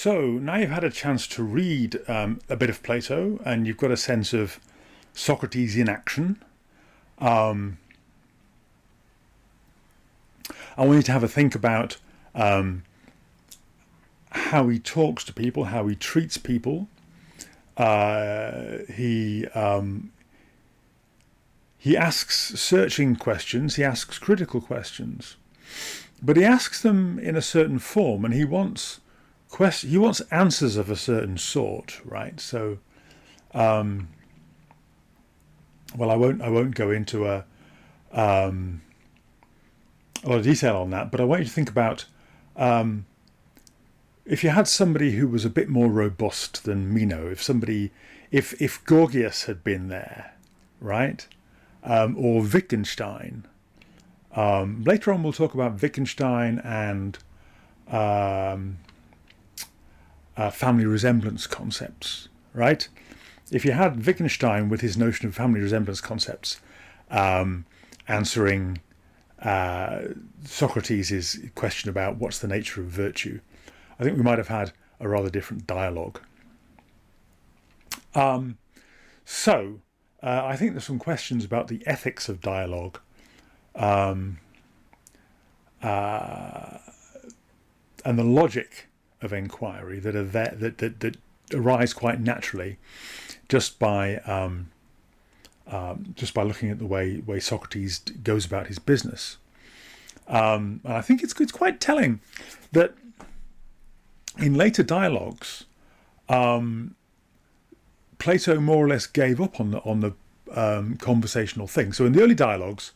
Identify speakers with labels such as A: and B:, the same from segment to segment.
A: So now you've had a chance to read a bit of Plato, and you've got a sense of Socrates in action. I want you to have a think about how he talks to people, how he treats people. He asks searching questions, he asks critical questions, but he asks them in a certain form, and he wants answers of a certain sort, right? So, well, I won't go into a lot of detail on that, but I want you to think about if you had somebody who was a bit more robust than Meno, if Gorgias had been there, right, or Wittgenstein. Later on, we'll talk about Wittgenstein and family resemblance concepts, right? If you had Wittgenstein with his notion of family resemblance concepts answering Socrates' question about what's the nature of virtue, I think we might have had a rather different dialogue. So I think there's some questions about the ethics of dialogue and the logic of inquiry that are there, that arise quite naturally just by looking at the way Socrates goes about his business. And I think it's quite telling that in later dialogues, Plato more or less gave up on the conversational thing. So in the early dialogues,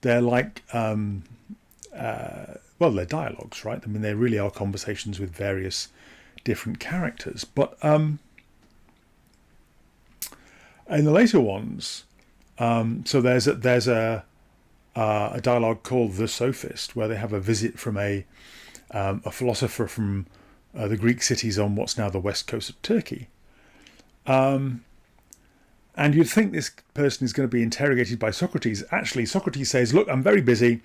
A: they're like they're dialogues, right? I mean, they really are conversations with various different characters. But in the later ones, so there's a dialogue called The Sophist, where they have a visit from a philosopher from the Greek cities on what's now the west coast of Turkey. And you'd think this person is going to be interrogated by Socrates. Actually, Socrates says, look, I'm very busy.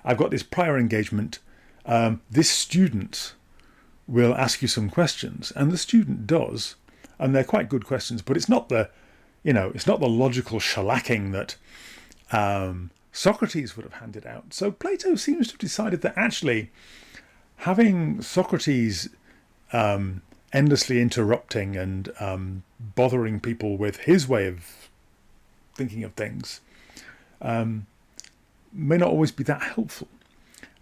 A: I've got this prior engagement. This student will ask you some questions. And the student does. And they're quite good questions. But it's not the logical shellacking that Socrates would have handed out. So Plato seems to have decided that actually having Socrates endlessly interrupting and bothering people with his way of thinking of things may not always be that helpful.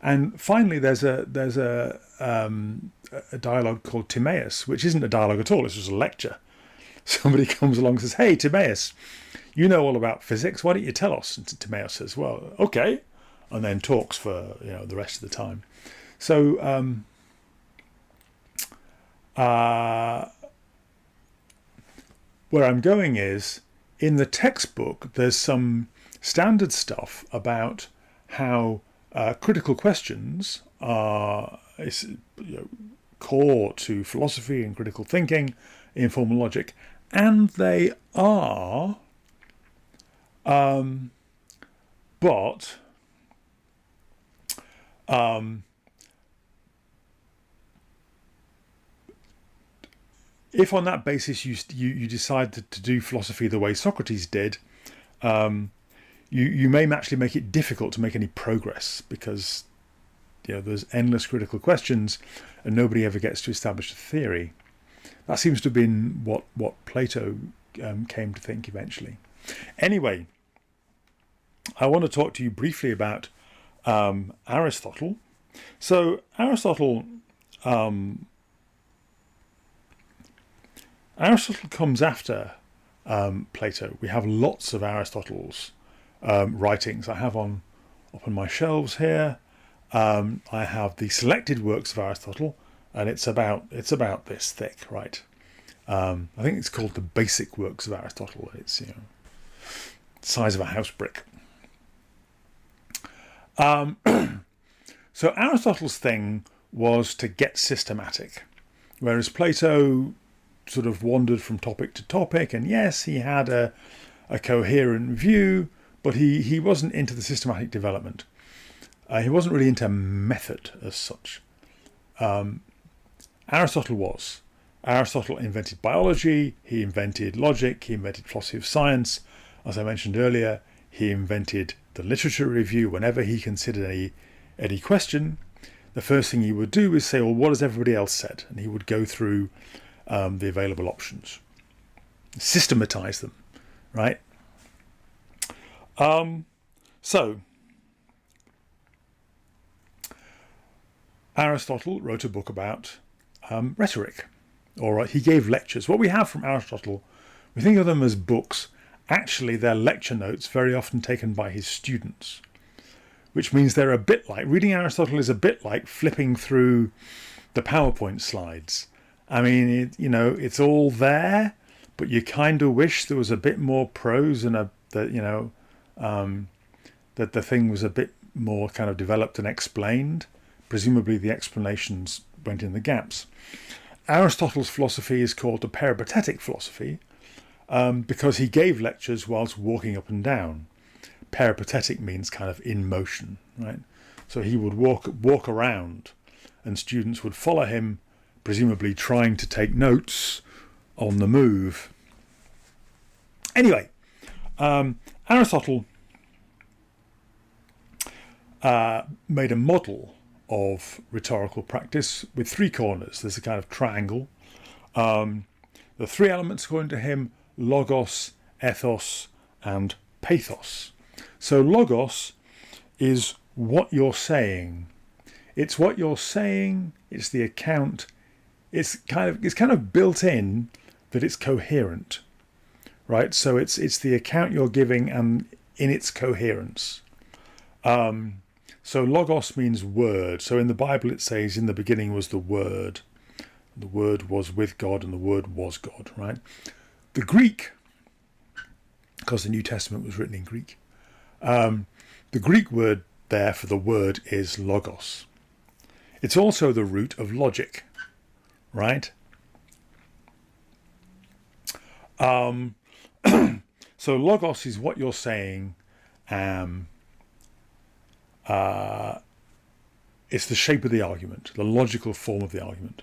A: And finally, there's a dialogue called Timaeus, which isn't a dialogue at all. It's just a lecture. Somebody comes along and says, "Hey, Timaeus, you know all about physics. Why don't you tell us?" And Timaeus says, "Well, okay," and then talks for the rest of the time. So where I'm going is, in the textbook, there's some standard stuff about how critical questions are core to philosophy and critical thinking, informal logic, and they are, but if on that basis you decide to do philosophy the way Socrates did, you may actually make it difficult to make any progress, because there's endless critical questions and nobody ever gets to establish a theory. That seems to have been what Plato came to think eventually. Anyway, I want to talk to you briefly about Aristotle. So Aristotle comes after Plato. We have lots of Aristotle's writings. I have up on my shelves here. I have the selected works of Aristotle, and it's about this thick, right? I think it's called the basic works of Aristotle. It's the size of a house brick. So Aristotle's thing was to get systematic, whereas Plato sort of wandered from topic to topic, and yes, he had a coherent view, but he wasn't into the systematic development. He wasn't really into method as such. Aristotle was. Aristotle invented biology, he invented logic, he invented philosophy of science. As I mentioned earlier, he invented the literature review. Whenever he considered any question, the first thing he would do is say, well, what has everybody else said? And he would go through the available options, systematize them, right? So Aristotle wrote a book about rhetoric, or he gave lectures. What we have from Aristotle, we think of them as books. Actually, they're lecture notes, very often taken by his students, which means they're a bit like, reading Aristotle is a bit like flipping through the PowerPoint slides. I mean, it's all there, but you kind of wish there was a bit more prose and that the thing was a bit more kind of developed and explained. Presumably the explanations went in the gaps. Aristotle's philosophy is called the Peripatetic Philosophy because he gave lectures whilst walking up and down. Peripatetic means kind of in motion, right? So he would walk around and students would follow him, presumably trying to take notes on the move. Anyway, Aristotle made a model of rhetorical practice with three corners. There's a kind of triangle. The three elements, according to him: logos, ethos, and pathos. So logos is what you're saying. It's what you're saying. It's the account. It's kind of built in that it's coherent, right? So it's the account you're giving and in its coherence. So logos means word. So in the Bible it says, in the beginning was the Word. The Word was with God and the Word was God, right? The Greek, because the New Testament was written in Greek, the Greek word there for the word is logos. It's also the root of logic, right? So logos is what you're saying. It's the shape of the argument, the logical form of the argument.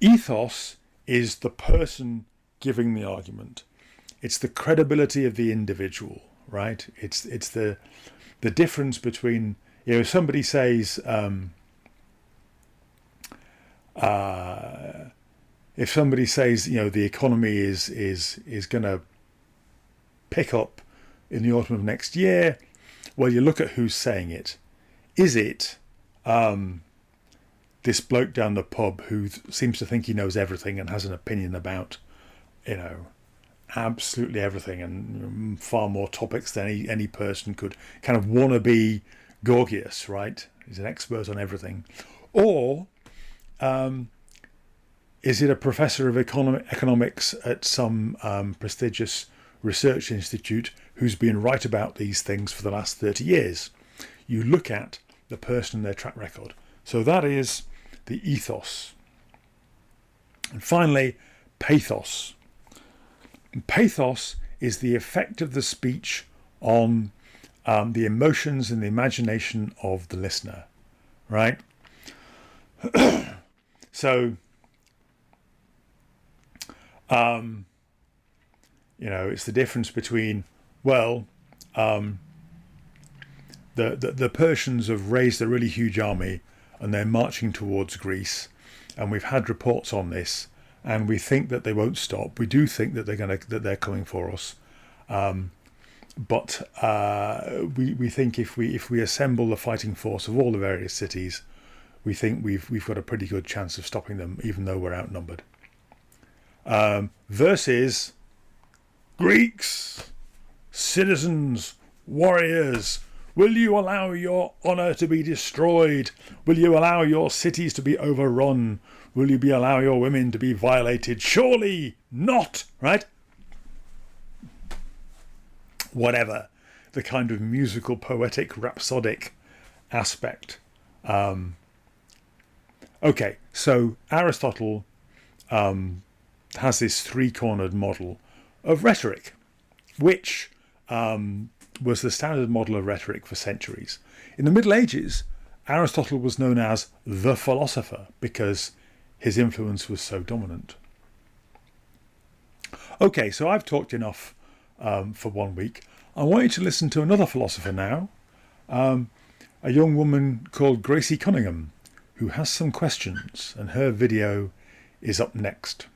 A: Ethos is the person giving the argument. It's the credibility of the individual, right? It's the difference between, if somebody says, the economy is going to pick up in the autumn of next year, well, you look at who's saying it. Is it this bloke down the pub who seems to think he knows everything and has an opinion about, absolutely everything and far more topics than any person could, kind of wanna be Gorgias, right? He's an expert on everything. Or is it a professor of economics at some prestigious research institute who's been right about these things for the last 30 years? You look at the person and their track record. So that is the ethos. And finally, pathos. And pathos is the effect of the speech on the emotions and the imagination of the listener, right? So, it's the difference between, the Persians have raised a really huge army and they're marching towards Greece, and we've had reports on this, and we think that they won't stop. We do think that they're coming for us, but we think if we assemble the fighting force of all the various cities, we think we've got a pretty good chance of stopping them, even though we're outnumbered. Versus Greeks, citizens, warriors, will you allow your honour to be destroyed? Will you allow your cities to be overrun? Will you allow your women to be violated? Surely not, right? Whatever the kind of musical, poetic, rhapsodic aspect. Okay, so Aristotle has this three-cornered model of rhetoric, which was the standard model of rhetoric for centuries. In the Middle Ages, Aristotle was known as the philosopher because his influence was so dominant. Okay, so I've talked enough for 1 week. I want you to listen to another philosopher now, a young woman called Gracie Cunningham, who has some questions, and her video is up next.